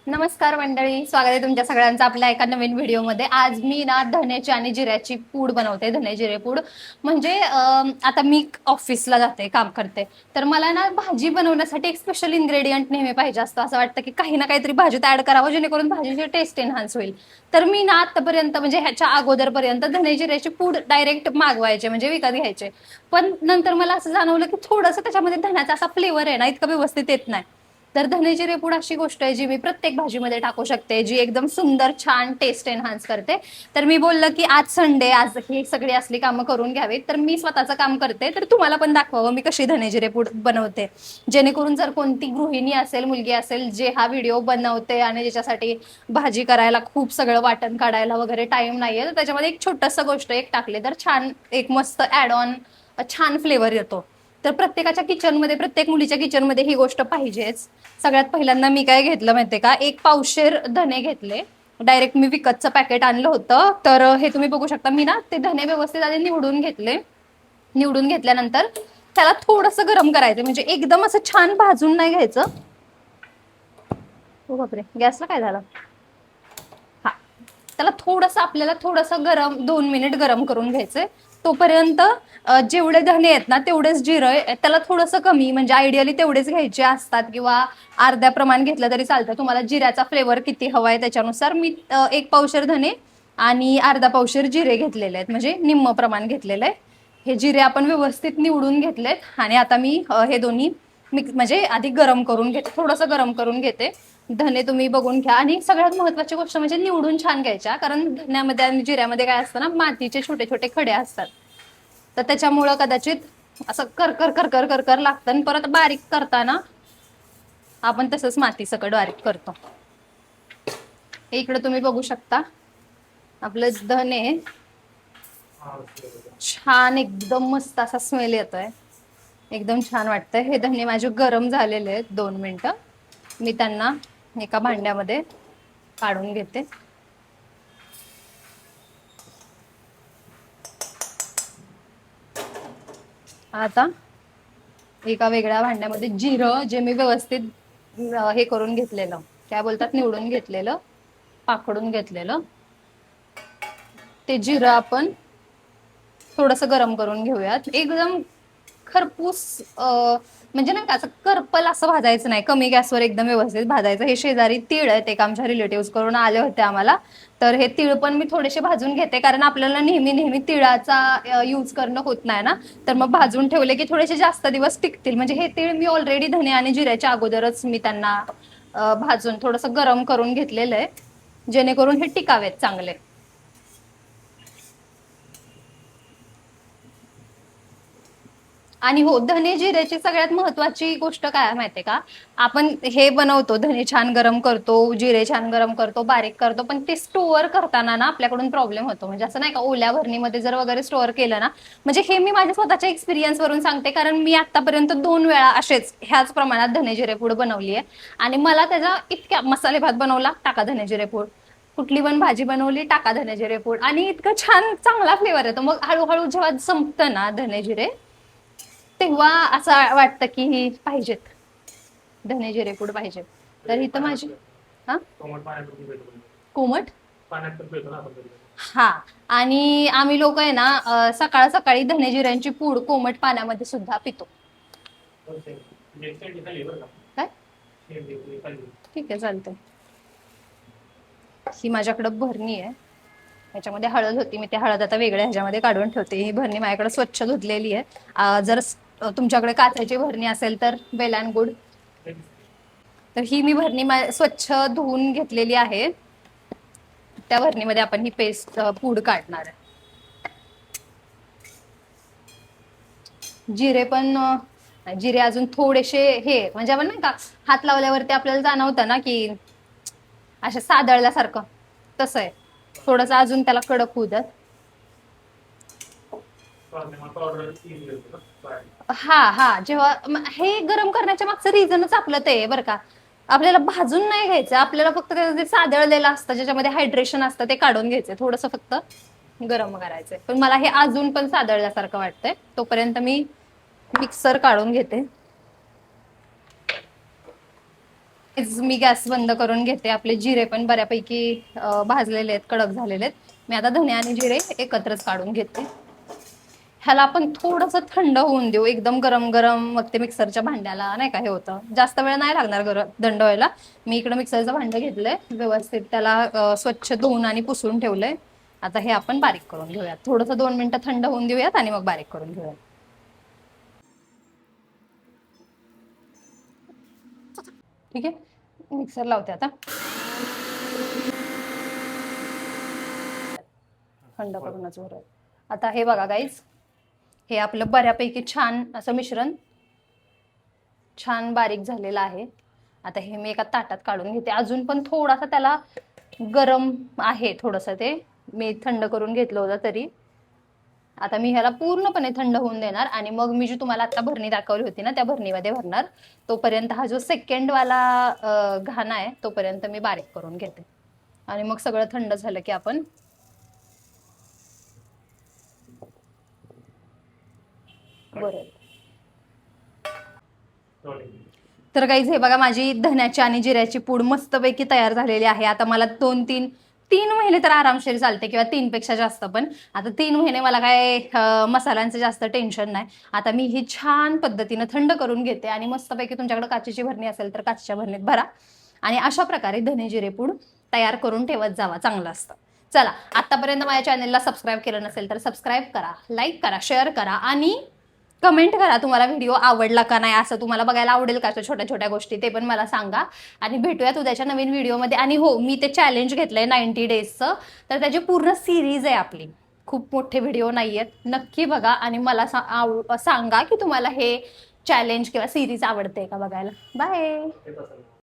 नमस्कार मंडळी, स्वागत आहे तुमच्या सगळ्यांचं आपल्या एका नवीन व्हिडिओमध्ये। आज मी ना धण्याची आणि जिऱ्याची पूड बनवते, धने जिरे पूड। म्हणजे आता मी ऑफिसला जाते, काम करते, तर मला ना भाजी बनवण्यासाठी एक स्पेशल इन्ग्रेडियंट नेहमी पाहिजे असतं। असं वाटतं की काही ना काहीतरी भाजीत ऍड करावं जेणेकरून भाजीची टेस्ट एनहान्स होईल। तर मी ना आतापर्यंत म्हणजे ह्याच्या अगोदरपर्यंत धने जिऱ्याची पूड डायरेक्ट मागवायचे, म्हणजे विकत घ्यायचे। पण नंतर मला असं जाणवलं की थोडंसं त्याच्यामध्ये धण्याचा असा फ्लेवर आहे ना, इतकं व्यवस्थित येत नाही। तर धने जिरे पूड अशी गोष्ट आहे जी मी प्रत्येक भाजीमध्ये टाकू शकते, जी एकदम सुंदर छान टेस्ट एनहान्स करते। तर मी बोललं की आज संडे, आज ही सगळी असली कामं करून घ्यावीत, तर मी स्वतःचं काम करते, तर तुम्हाला पण दाखवावं मी कशी धने जिरे पूड बनवते। जेणेकरून जर कोणती गृहिणी असेल, मुलगी असेल, जे हा व्हिडिओ बनवते आणि ज्याच्यासाठी भाजी करायला खूप सगळं वाटण काढायला वगैरे टाइम नाहीये, तर त्याच्यामध्ये एक छोटंसं गोष्ट एक टाकले तर छान एक मस्त ऍड ऑन छान फ्लेवर येतो। तर प्रत्येकाच्या किचनमध्ये, प्रत्येक मुलीच्या किचनमध्ये ही गोष्ट पाहिजेच। सगळ्यात पहिल्यांदा मी काय घेतलं माहितीये का, एक पावशेर धने घेतले। डायरेक्ट मी विकतचं पॅकेट आणलं होतं। तर हे तुम्ही बघू शकता, मी ना ते धने व्यवस्थित आधी निवडून घेतले। निवडून घेतल्यानंतर त्याला थोडंसं गरम करायचं, म्हणजे एकदम असं छान भाजून नाही घ्यायचं। हो बापरे, गॅसला काय झालं? हा, त्याला थोडंसं आपल्याला थोडंसं गरम 2 मिनिट गरम करून घ्यायचंय। तोपर्यंत जेवढे धने आहेत ना तेवढेच जिरं आहे, त्याला थोडंसं कमी, म्हणजे आयडियली तेवढेच घ्यायचे असतात, किंवा अर्ध्या प्रमाण घेतलं तरी चालतं। तुम्हाला जिऱ्याचा फ्लेवर किती हवाय त्याच्यानुसार। मी 1 पावशेर धने आणि अर्धा पावशेर जिरे घेतलेले आहेत, म्हणजे निम्म प्रमाण घेतलेलं आहे। हे जिरे आपण व्यवस्थित निवडून घेतलेत आणि आता मी हे दोन्ही मिक्स म्हणजे आधी गरम करून घेते, थोडंसं गरम करून घेते। धने तुम्ही बघून घ्या, आणि सगळ्यात महत्वाची गोष्ट म्हणजे निवडून छान घ्यायच्या, कारण धन्यामध्ये आणि जिऱ्यामध्ये काय असतं ना, मातीचे छोटे छोटे खडे असतात। तर त्याच्यामुळं कदाचित असं करकर करकर करकर लागतं, आणि परत बारीक करताना आपण तसंच माती सकट बारीक करतो। इकडे तुम्ही बघू शकता आपलं धने छान एकदम मस्त असा स्मेल येतोय, एकदम छान वाटतंय। हे धने माझे गरम झालेले आहेत 2 मिनिटं, मी त्यांना एका भांड्यामध्ये काढून घेते। आता एका वेगळ्या भांड्यामध्ये जिरं, जे मी व्यवस्थित हे करून घेतलेलं, काय बोलतात, निवडून घेतलेलं, पाकडून घेतलेलं, ते जिरं आपण थोडंसं गरम करून घेऊयात। एकदम खरपूस म्हणजे नाही का असं करपल असं भाजायचं नाही, कमी गॅसवर एकदम व्यवस्थित भाजायचं। हे शेजारी तीळ आहेत, एक आमच्या रिलेटिव्ह करून आले होते आम्हाला, तर हे तीळ पण मी थोडेसे भाजून घेते, कारण आपल्याला नेहमी नेहमी तिळाचा यूज करणं होत नाही ना। तर मग भाजून ठेवले की थोडेसे जास्त दिवस टिकतील। म्हणजे हे तीळ मी ऑलरेडी धने आणि जिऱ्याच्या अगोदरच मी त्यांना भाजून थोडंसं गरम करून घेतलेलं आहे, जेणेकरून हे टिकावेत चांगले। आणि हो, धने जिऱ्याची सगळ्यात महत्वाची गोष्ट काय माहितीये का, आपण हे बनवतो, धने छान गरम करतो, जिरे छान गरम करतो, बारीक करतो, पण ते स्टोअर करताना ना आपल्याकडून प्रॉब्लेम होतो। म्हणजे असं नाही का, ओल्या भरणीमध्ये जर वगैरे स्टोअर केलं ना, म्हणजे हे मी माझ्या स्वतःच्या एक्सपिरियन्स वरून सांगते, कारण मी आतापर्यंत 2 वेळा असेच ह्याच प्रमाणात धने जिरे पूड बनवली आहे, आणि मला त्याचा इतक्या, मसाले भात बनवला टाका धने जिरे पूड, कुठली पण भाजी बनवली टाका धने जिरे पूड, आणि इतकं छान चांगला फ्लेवर येतो। मग हळूहळू जेव्हा संपतं ना धने जिरे, तेव्हा असं वाटतं की ही पाहिजेत, धने जिरे पूड पाहिजेत। तर इथं माझी हा कोमट हा, आणि आम्ही लोक आहे ना सकाळ सकाळी धने जिऱ्यांची पूड कोमट पाण्यामध्ये सुद्धा पितो। काय? ठीक आहे, चालतंय। ही माझ्याकडे भरणी आहे, याच्यामध्ये हळद होती, मी ती हळद आता वेगळ्या ह्याच्यामध्ये काढून ठेवते। ही भरणी माझ्याकडे स्वच्छ धुतलेली आहे। जर तुमच्याकडे काचेची भरणी असेल तर वेल अँड गुड। तर ही मी भरणी स्वच्छ धुवून घेतलेली आहे, त्या भरणीमध्ये आपण ही पेस्ट पूड काढणार आहे। जिरे पण जिरे अजून थोडेसे हे, म्हणजे आपण नाही का हात लावल्यावरती आपल्याला जाणवतं ना की अशा सादळल्यासारखं, तसं आहे। थोडंसं अजून त्याला कडक होऊ द्यात। हा हा, जेव्हा हे गरम करण्याच्या मागचं रिझनच आपलं ते बरं का, आपल्याला भाजून नाही घ्यायचं, आपल्याला फक्त ते सादळलेलं असतं ज्याच्यामध्ये हायड्रेशन असतं ते काढून घ्यायचं, थोडंसं फक्त गरम करायचंय। पण मला हे अजून पण सादळल्यासारखं वाटतंय, तोपर्यंत मी मिक्सर काढून घेते। मी गॅस बंद करून घेते. आपले जिरे पण बऱ्यापैकी भाजलेले आहेत, कडक झालेले आहेत. मी आता धने आणि जिरे एकत्रच काढून घेते. ह्याला आपण थोडंसं थंड होऊन देऊ. एकदम गरम गरम मग ते मिक्सरच्या भांड्याला नाही का हे होतं, जास्त वेळ नाही लागणार थंड व्हायला. मी इकडं मिक्सरचं भांडं घेतलंय, व्यवस्थित त्याला स्वच्छ धुवून आणि पुसून ठेवलंय. आता हे आपण बारीक करून घेऊयात. थोडंसं 2 मिनिटं थंड होऊन देऊयात आणि मग बारीक करून घेऊयात. ठीक आहे, मिक्सर लावते आता. थंड करूनच भरूयात. आता हे बघा गाईज, हे आपलं बऱ्यापैकी छान असं मिश्रण छान बारीक झालेलं आहे. आता हे मी एका ताटात काढून घेते. अजून पण थोडासा त्याला गरम आहे, थोडंसं ते मी थंड करून घेतलं होतं तरी. आता मी ह्याला पूर्णपणे थंड होऊन देणार आणि मग मी जी तुम्हाला आता भरणी दाखवली होती ना, त्या भरणीमध्ये भरणार. तोपर्यंत हा जो सेकंड वाला घाणा आहे तोपर्यंत मी बारीक करून घेते आणि मग सगळं थंड झालं की आपण बरं. तर गाईज हे बघा, माझी धन्याची आणि जिऱ्याची पूड मस्तपैकी तयार झालेली आहे. आता मला 3 महिने तर आरामशीर चालते, किंवा 3 पेक्षा जास्त पण. आता 3 महिने मला काय मसाल्यांचं जास्त टेन्शन नाही. आता मी ही छान पद्धतीनं थंड करून घेते आणि मस्तपैकी तुमच्याकडे काचेची भरणी असेल तर काचेच्या भरणीत भरा आणि अशा प्रकारे धने जिरे पूड तयार करून ठेवत जावा, चांगलं असतं. चला, आतापर्यंत माझ्या चॅनलला सबस्क्राईब केलं नसेल तर सबस्क्राईब करा, लाईक करा, शेअर करा आणि कमेंट करा तुम्हाला व्हिडिओ आवडला का नाही, असं तुम्हाला बघायला आवडेल का छोट्या छोट्या गोष्टी, ते पण मला सांगा. आणि भेटूयात उद्याच्या नवीन व्हिडिओमध्ये. आणि हो, मी ते चॅलेंज घेतलंय 90 डेजचं, तर त्याची पूर्ण सिरीज आहे आपली. खूप मोठे व्हिडिओ नाही आहेत, नक्की बघा आणि मला सांगा की तुम्हाला हे चॅलेंज किंवा सिरीज आवडते का बघायला. बाय.